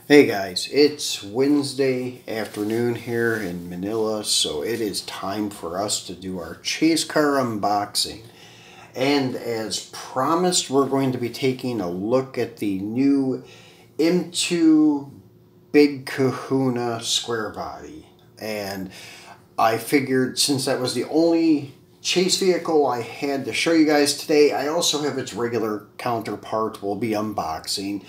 Hey guys, it's Wednesday afternoon here in Manila, so it is time for us to do our chase car unboxing. And as promised, we're going to be taking a look at the new M2 Big Kahuna square body. And I figured since that was the only chase vehicle I had to show you guys today, I also have its regular counterpart we'll be unboxing.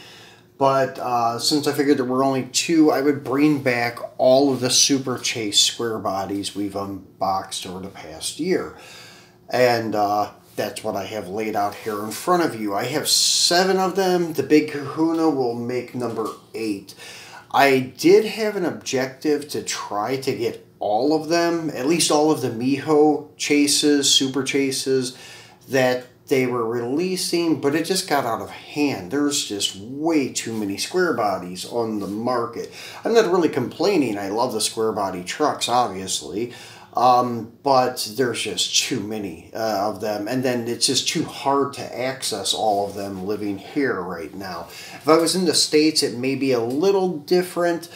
But since I figured there were only two, I would bring back all of the Super Chase square bodies we've unboxed over the past year. And that's what I have laid out here in front of you. I have 7 of them. The Big Kahuna will make number 8. I did have an objective to try to get all of them, at least all of the Mijo chases, Super Chases, that they were releasing, but it just got out of hand. There's just way too many square bodies on the market. I'm not really complaining. I love the square body trucks, obviously, but there's just too many of them, and then it's just too hard to access all of them living here right now. If I was in the States, it may be a little different,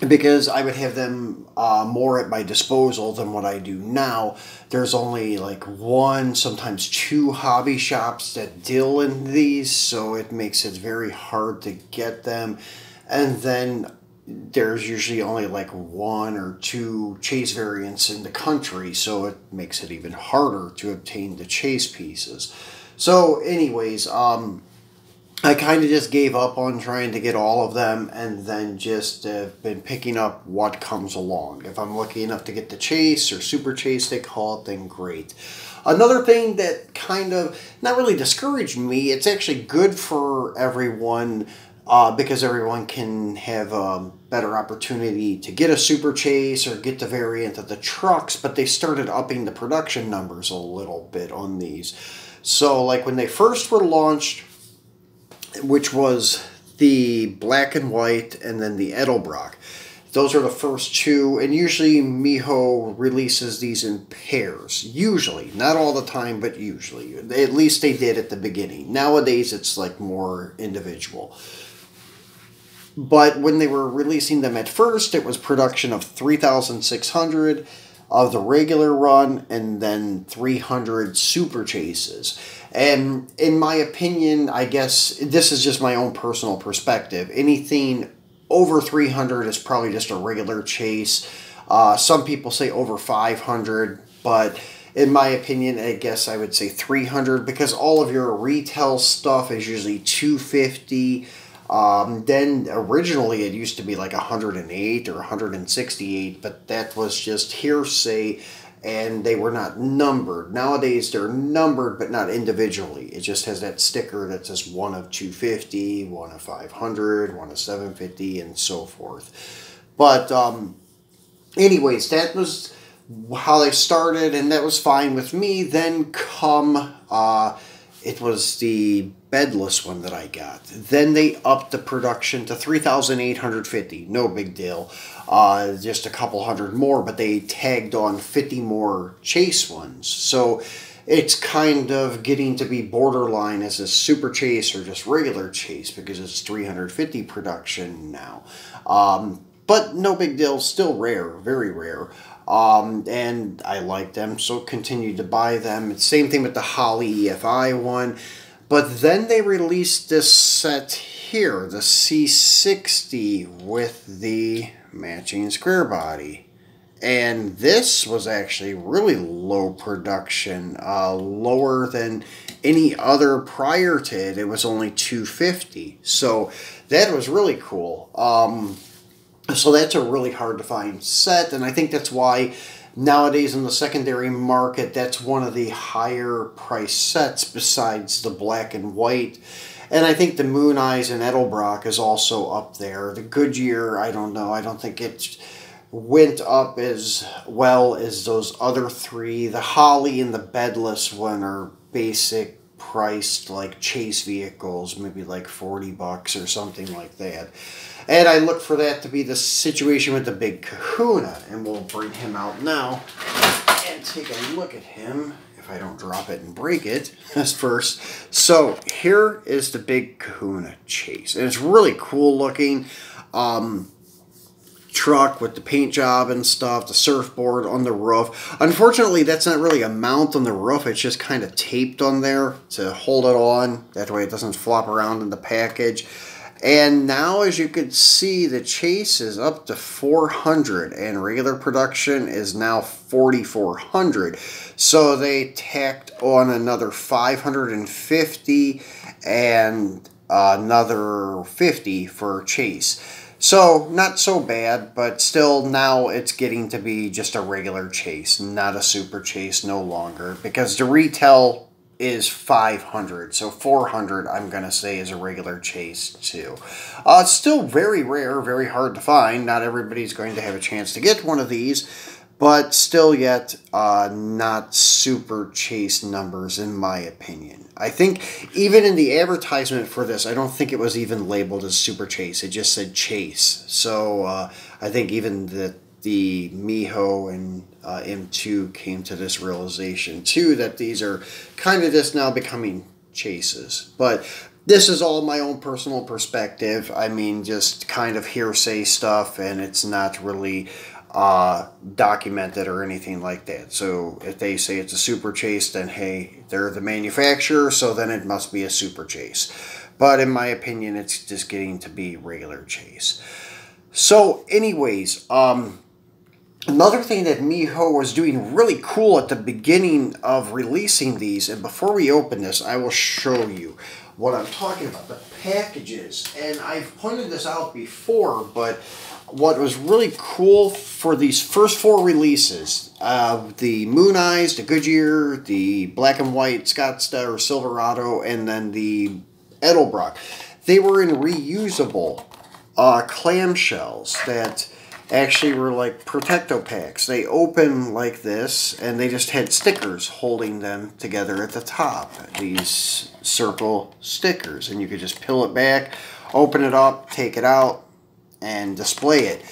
because I would have them more at my disposal than what I do now. There's only like 1, sometimes 2 hobby shops that deal in these, so it makes it very hard to get them. And then there's usually only like 1 or 2 chase variants in the country, so it makes it even harder to obtain the chase pieces. So anyways, I kind of just gave up on trying to get all of them, and then just been picking up what comes along. If I'm lucky enough to get the chase or super chase they call it, then great. Another thing that kind of not really discouraged me, it's actually good for everyone because everyone can have a better opportunity to get a super chase or get the variant of the trucks, but they started upping the production numbers a little bit on these. So like when they first were launched, which was the black and white and then the Edelbrock. Those are the first 2, and usually Mijo releases these in pairs. Usually, not all the time, but usually. At least they did at the beginning. Nowadays, it's like more individual. But when they were releasing them at first, it was production of 3,600 of the regular run and then 300 super chases. And in my opinion, I guess this is just my own personal perspective, anything over 300 is probably just a regular chase. Some people say over 500, but in my opinion, I guess I would say 300 because all of your retail stuff is usually 250. Then originally it used to be like 108 or 168, but that was just hearsay and they were not numbered. Nowadays they're numbered but not individually. It just has that sticker that says 1 of 250, 1 of 500, 1 of 750, and so forth. But anyways, that was how they started, and that was fine with me. Then it was the bedless one that I got. Then they upped the production to 3,850. No big deal. Just a couple hundred more, but they tagged on 50 more chase ones. So it's kind of getting to be borderline as a super chase or just regular chase because it's 350 production now. But no big deal. Still rare. Very rare. And I like them, so continued to buy them. It's same thing with the Holly EFI one. But then they released this set here, the C60 with the matching square body. And this was actually really low production, lower than any other prior to it. It was only 250. So that was really cool. So that's a really hard to find set, and I think that's why nowadays in the secondary market, that's one of the higher price sets besides the black and white. And I think the Moon Eyes and Edelbrock is also up there. The Goodyear, I don't know. I don't think it went up as well as those other 3. The Holly and the bedless one are basic priced like chase vehicles, maybe like 40 bucks or something like that. And I look for that to be the situation with the Big Kahuna, and we'll bring him out now and take a look at him if if I don't drop it and break it first. So here is the Big Kahuna Chase. And it's really cool looking. Truck with the paint job and stuff, the surfboard on the roof. Unfortunately, that's not really a mount on the roof. It's just kind of taped on there to hold it on. That way it doesn't flop around in the package. And now, as you can see, the Chase is up to 400 and regular production is now 4,400. So they tacked on another 550 and another 50 for Chase. So, not so bad, but still now it's getting to be just a regular Chase, not a super Chase no longer, because the retail is 500, so 400 I'm going to say is a regular Chase too. It's still very rare, very hard to find. Not everybody's going to have a chance to get one of these, but still yet not super Chase numbers in my opinion. I think even in the advertisement for this, I don't think it was even labeled as Super Chase. It just said Chase. So I think even the Mijo and M2 came to this realization too, that these are kind of just now becoming Chases. But this is all my own personal perspective. I mean, just kind of hearsay stuff, and it's not really documented or anything like that. So if they say it's a Super Chase, then hey, they're the manufacturer, so then it must be a Super Chase. But in my opinion, it's just getting to be regular Chase. So anyways, another thing that Mijo was doing really cool at the beginning of releasing these, and before we open this, I will show you what I'm talking about, the packages. And I've pointed this out before, but what was really cool for these first 4 releases, the Moon Eyes, the Goodyear, the black and white Scottsdale or Silverado, and then the Edelbrock, they were in reusable clamshells that actually were like Protecto packs. They open like this, and they just had stickers holding them together at the top. These circle stickers, and you could just peel it back, open it up, take it out, and display it.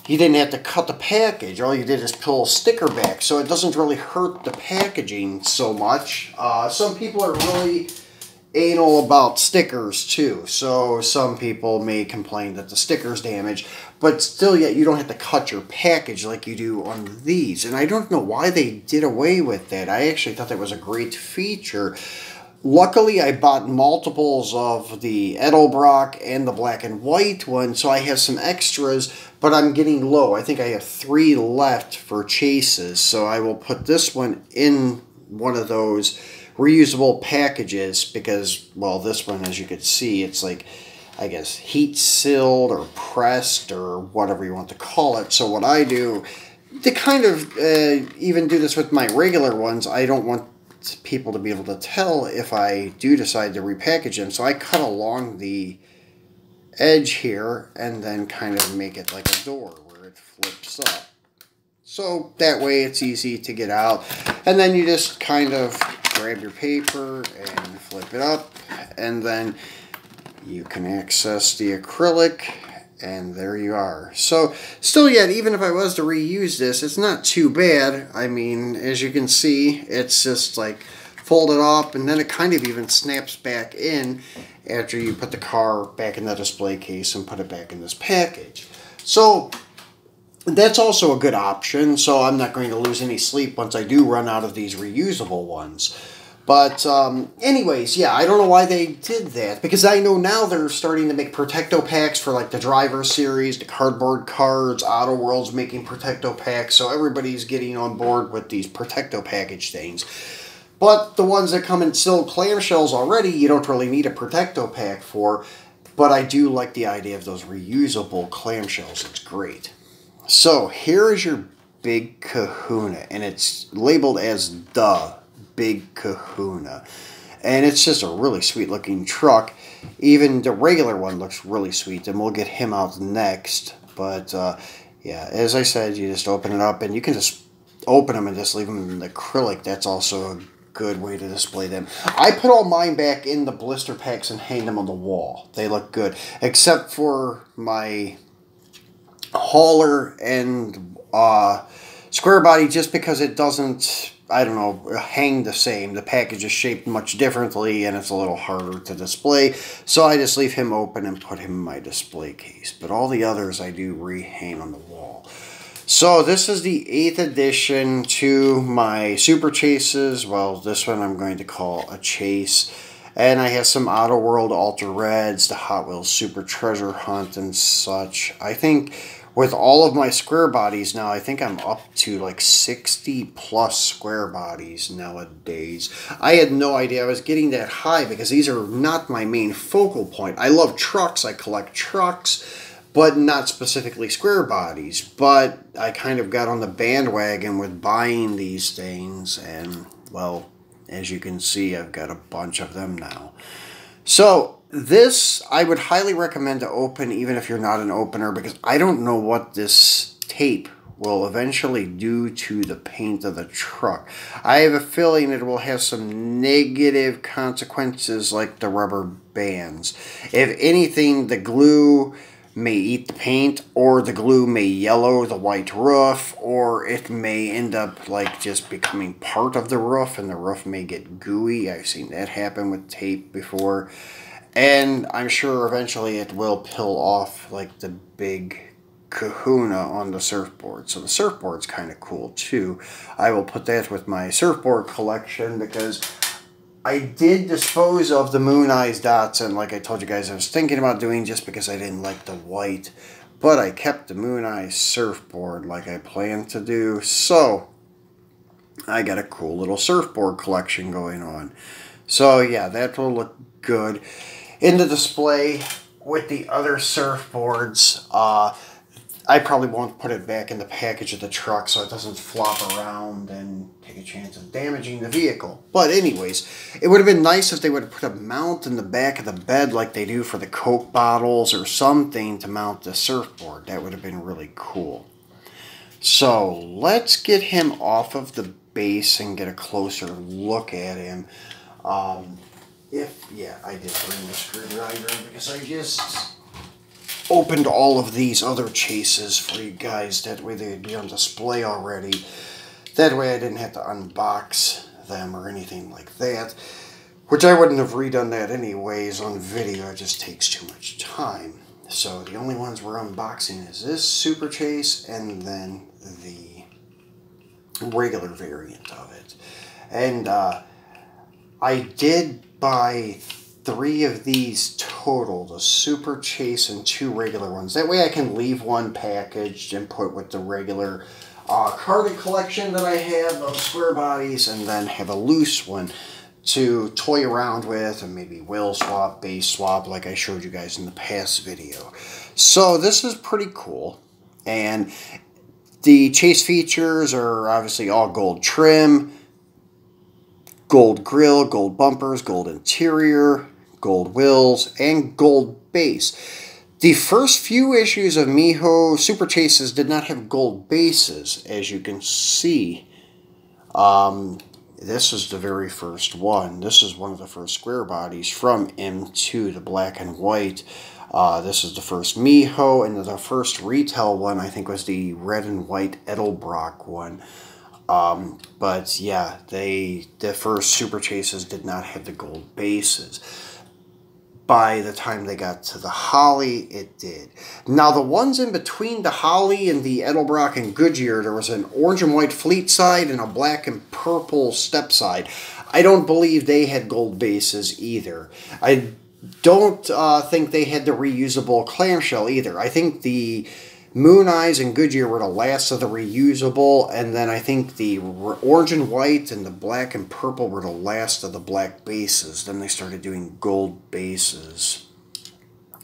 You didn't have to cut the package. All you did is peel a sticker back, so it doesn't really hurt the packaging so much. Some people are really anal about stickers too, so some people may complain that the sticker's damaged, but still yet you don't have to cut your package like you do on these. And I don't know why they did away with that. I actually thought that was a great feature. Luckily, I bought multiples of the Edelbrock and the black and white one, so I have some extras, but I'm getting low. I think I have 3 left for Chases, so I will put this one in one of those reusable packages because, well, this one, as you can see, it's like, I guess, heat sealed or pressed or whatever you want to call it. So what I do, to kind of even do this with my regular ones, I don't want people to be able to tell if I do decide to repackage them. So I cut along the edge here and then kind of make it like a door where it flips up. So that way it's easy to get out. And then you just kind of grab your paper and flip it up, and then you can access the acrylic, and there you are. So still yet, even if I was to reuse this, it's not too bad. I mean, as you can see, it's just like folded up, and then it kind of even snaps back in after you put the car back in the display case and put it back in this package. So that's also a good option, so I'm not going to lose any sleep once I do run out of these reusable ones. But anyways, yeah, I don't know why they did that, because I know now they're starting to make Protecto packs for like the Driver Series, the Cardboard Cards, Auto World's making Protecto packs, so everybody's getting on board with these Protecto package things. But the ones that come in sealed clamshells already, you don't really need a Protecto pack for, but I do like the idea of those reusable clamshells. It's great. So here is your Big Kahuna, and it's labeled as the Big Kahuna, and it's just a really sweet looking truck. Even the regular one looks really sweet, and we'll get him out next. But yeah, as I said, you just open it up, and you can just open them and just leave them in the acrylic. That's also a good way to display them. I put all mine back in the blister packs and hang them on the wall. They look good, except for my hauler and square body, just because it doesn't I don't know, hang the same. The package is shaped much differently and it's a little harder to display. So I just leave him open and put him in my display case. But all the others I do rehang on the wall. So this is the 8th addition to my Super Chases. Well, this one I'm going to call a Chase. And I have some Auto World Ultra Reds, the Hot Wheels Super Treasure Hunt and such. I think with all of my square bodies now, I think I'm up to like 60 plus square bodies nowadays. I had no idea I was getting that high because these are not my main focal point. I love trucks, I collect trucks, but not specifically square bodies. But I kind of got on the bandwagon with buying these things, and well, as you can see, I've got a bunch of them now. So this I would highly recommend to open even if you're not an opener, because I don't know what this tape will eventually do to the paint of the truck. I have a feeling it will have some negative consequences like the rubber bands. If anything, the glue may eat the paint, or the glue may yellow the white roof, or it may end up like just becoming part of the roof and the roof may get gooey. I've seen that happen with tape before. And I'm sure eventually it will peel off like the Big Kahuna on the surfboard. So the surfboard's kind of cool too. I will put that with my surfboard collection because I did dispose of the Moon Eyes dots, and like I told you guys I was thinking about doing just because I didn't like the white. But I kept the Moon Eyes surfboard like I planned to do. So I got a cool little surfboard collection going on. So yeah, that will look good in the display with the other surfboards. I probably won't put it back in the package of the truck so it doesn't flop around and take a chance of damaging the vehicle. But anyways, it would have been nice if they would have put a mount in the back of the bed like they do for the Coke bottles or something to mount the surfboard. That would have been really cool. So let's get him off of the base and get a closer look at him. Yeah, I did bring the screwdriver because I just opened all of these other Chases for you guys. That way they'd be on display already. That way I didn't have to unbox them or anything like that. Which I wouldn't have redone that anyways on video. It just takes too much time. So the only ones we're unboxing is this Super Chase and then the regular variant of it. And I did buy 3 of these total, the Super Chase and 2 regular ones. That way I can leave one packaged and put with the regular carded collection that I have of square bodies, and then have a loose one to toy around with and maybe wheel swap, base swap like I showed you guys in the past video. So this is pretty cool. And the Chase features are obviously all gold trim, gold grille, gold bumpers, gold interior, gold wheels, and gold base. The first few issues of Mijo Super Chases did not have gold bases, as you can see. This is the very first one. This is one of the first square bodies from M2, the black and white. This is the first Mijo, and the first retail one I think was the red and white Edelbrock one. But yeah, the first Super Chases did not have the gold bases. By the time they got to the Holly, it did. Now, the ones in between the Holly and the Edelbrock and Goodyear, there was an orange and white fleet side and a black and purple step side. I don't believe they had gold bases either. I don't think they had the reusable clamshell either. I think the Moon Eyes and Goodyear were the last of the reusable, and then I think the orange and white and the black and purple were the last of the black bases. Then they started doing gold bases.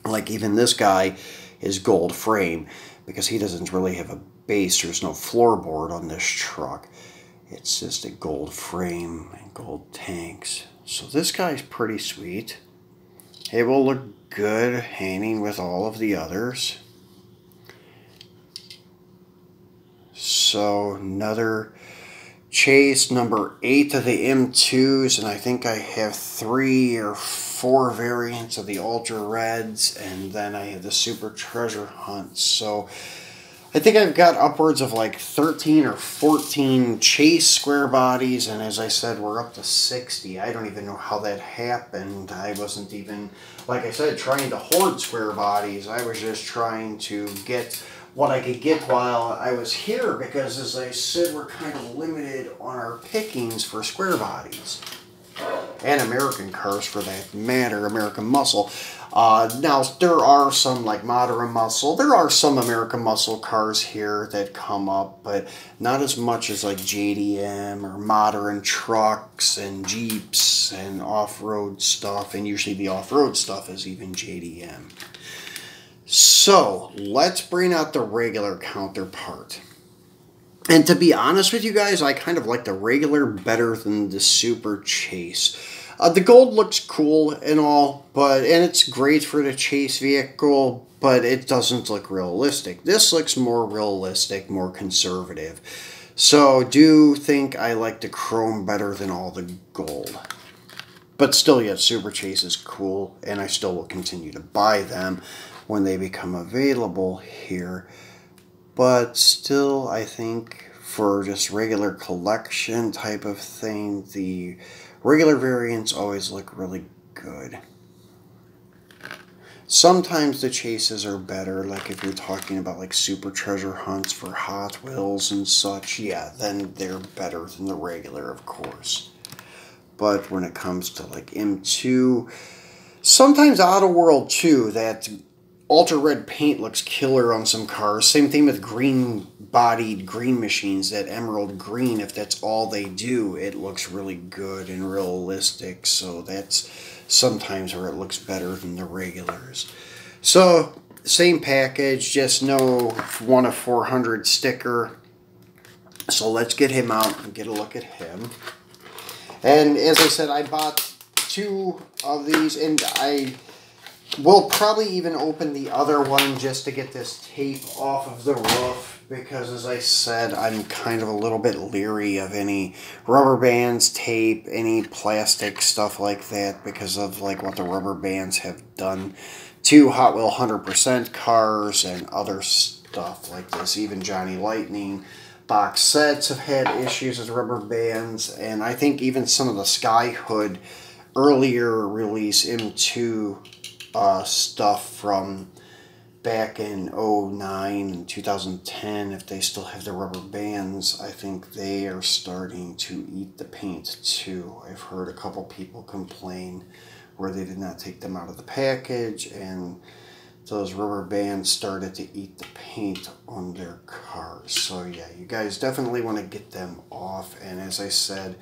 Like even this guy is gold frame, because he doesn't really have a base. There's no floorboard on this truck. It's just a gold frame and gold tanks. So this guy's pretty sweet. It will look good hanging with all of the others. So another Chase, number 8 of the M2s, and I think I have 3 or 4 variants of the Ultra Reds, and then I have the Super Treasure Hunt. So I think I've got upwards of like 13 or 14 chase square bodies, and as I said, we're up to 60. I don't even know how that happened. I wasn't even, like I said, trying to hoard square bodies. I was just trying to get what I could get while I was here, because as I said, we're kind of limited on our pickings for square bodies. And American cars for that matter, American muscle. Now, there are some like modern muscle. There are some American muscle cars here that come up, but not as much as like JDM or modern trucks and Jeeps and off-road stuff. And usually the off-road stuff is even JDM. So, let's bring out the regular counterpart. And to be honest with you guys, I kind of like the regular better than the Super Chase. The gold looks cool and all, and it's great for the chase vehicle, but it doesn't look realistic. This looks more realistic, more conservative. So do think I like the chrome better than all the gold. But still, yet Super Chase is cool, and I still will continue to buy them when they become available here. But still, I think for just regular collection type of thing, the regular variants always look really good. Sometimes the chases are better, like if you're talking about like super treasure hunts for Hot Wheels and such, yeah, then they're better than the regular, of course. But when it comes to like M2, sometimes Auto World too, that ultra red paint looks killer on some cars. Same thing with green bodied green machines, that emerald green, if that's all they do, it looks really good and realistic. So that's sometimes where it looks better than the regulars. So same package, just no 1 of 400 sticker. So let's get him out and get a look at him. And as I said, I bought 2 of these, and I will probably even open the other one just to get this tape off of the roof, because as I said, I'm kind of a little bit leery of any rubber bands, tape, any plastic stuff like that, because of like what the rubber bands have done to Hot Wheel 100% cars and other stuff like this. Even Johnny Lightning box sets have had issues with rubber bands, and I think even some of the Skyhood earlier release M2 stuff from back in 09 and 2010, if they still have the rubber bands, I think they are starting to eat the paint too. I've heard a couple people complain where they did not take them out of the package, and those rubber bands started to eat the paint on their cars. So yeah, you guys definitely want to get them off. And as I said,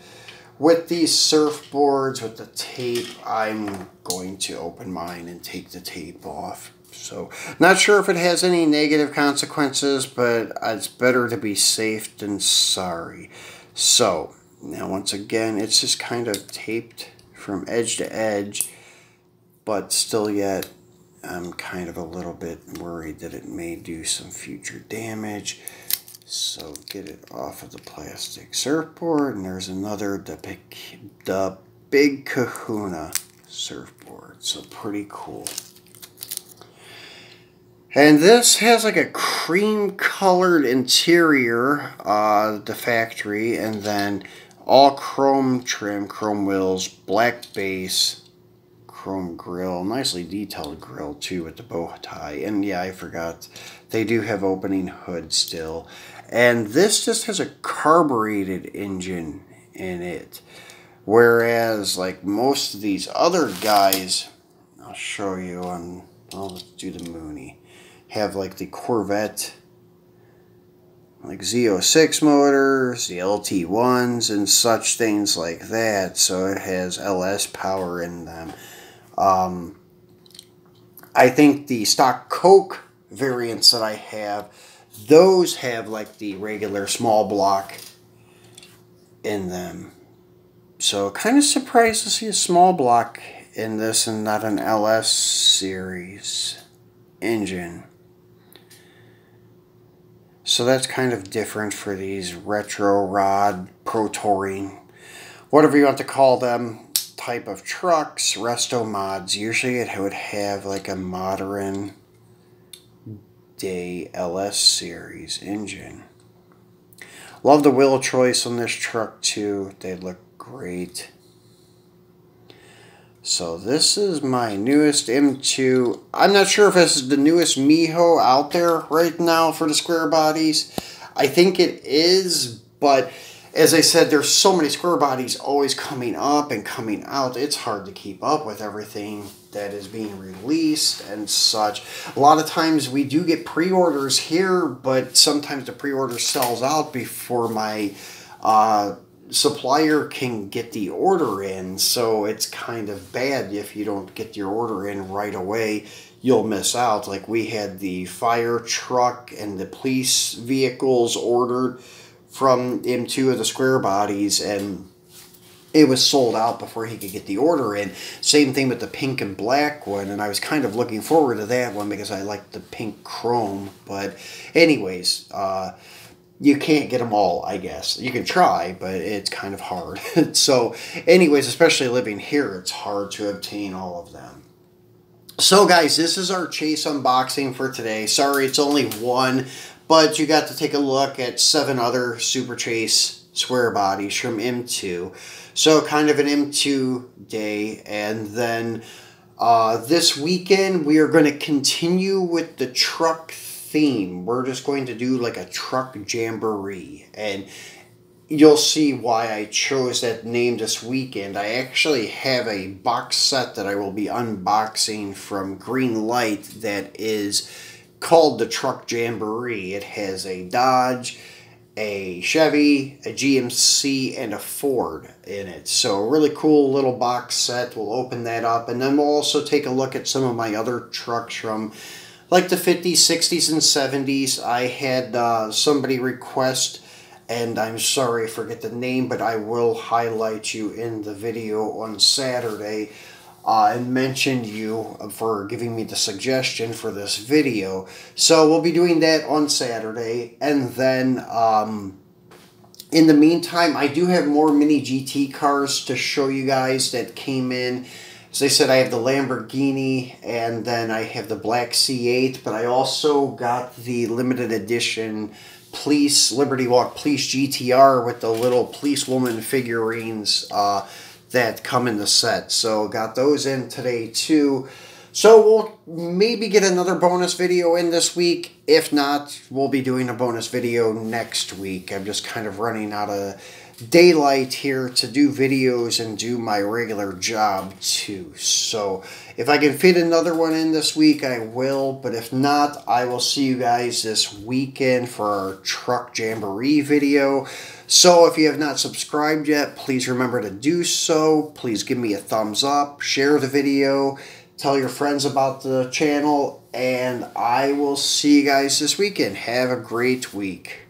with these surfboards, with the tape, I'm going to open mine and take the tape off. So, not sure if it has any negative consequences, but it's better to be safe than sorry. So, now once again, it's just kind of taped from edge to edge, but still yet, I'm kind of a little bit worried that it may do some future damage. So get it off of the plastic surfboard, and there's another, the Big Kahuna surfboard. So pretty cool. And this has like a cream colored interior, the factory, and then all chrome trim, chrome wheels, black base, chrome grill, nicely detailed grill too with the bow tie. And yeah, I forgot, they do have opening hood still. And this just has a carbureted engine in it. Whereas like most of these other guys, I'll show you on, I'll do the Mooney, have like the Corvette, like Z06 motors, the LT1s and such things like that. So it has LS power in them. I think the stock Coke variants that I have, those have like the regular small block in them. So kind of surprised to see a small block in this and not an LS series engine. So that's kind of different for these retro rod, pro touring, whatever you want to call them, type of trucks, resto mods. Usually it would have like a modern Day LS series engine. Love the wheel choice on this truck too. They look great. So this is my newest M2. I'm not sure if this is the newest Mijo out there right now for the square bodies. I think it is, but as I said, there's so many square bodies always coming up and coming out. It's hard to keep up with everything that is being released and such. A lot of times we do get pre-orders here, but sometimes the pre-order sells out before my supplier can get the order in, so it's kind of bad if you don't get your order in right away. You'll miss out. Like we had the fire truck and the police vehicles ordered from M2 of the square bodies, and it was sold out before he could get the order in. Same thing with the pink and black one, and I was kind of looking forward to that one because I like the pink chrome. But anyways, you can't get them all, I guess. You can try, but it's kind of hard. So anyways, especially living here, it's hard to obtain all of them. So guys, this is our Chase unboxing for today. Sorry, it's only one, but you got to take a look at 7 other Super Chase square bodies from M2. So kind of an M2 day. And then this weekend, we are going to continue with the truck theme. We're just going to do like a truck jamboree, and you'll see why I chose that name this weekend. I actually have a box set that I will be unboxing from Green Light that is called the Truck Jamboree. It has a Dodge, a Chevy, a GMC, and a Ford in it. So a really cool little box set. We'll open that up, and then we'll also take a look at some of my other trucks from like the 50s, 60s, and 70s. I had somebody request, and I'm sorry I forget the name, but I will highlight you in the video on Saturday and mention you for giving me the suggestion for this video. So we'll be doing that on Saturday. And then in the meantime, I do have more mini GT cars to show you guys that came in. As I said, I have the Lamborghini, and then I have the black C8, but I also got the limited edition Police Liberty Walk Police GTR with the little policewoman figurines that come in the set. So got those in today too. So we'll maybe get another bonus video in this week. If not, we'll be doing a bonus video next week. I'm just kind of running out of daylight here to do videos and do my regular job too. So if I can fit another one in this week, I will. But if not, I will see you guys this weekend for our Truck Jamboree video. So if you have not subscribed yet, please remember to do so. Please give me a thumbs up, share the video, tell your friends about the channel, and I will see you guys this weekend. Have a great week.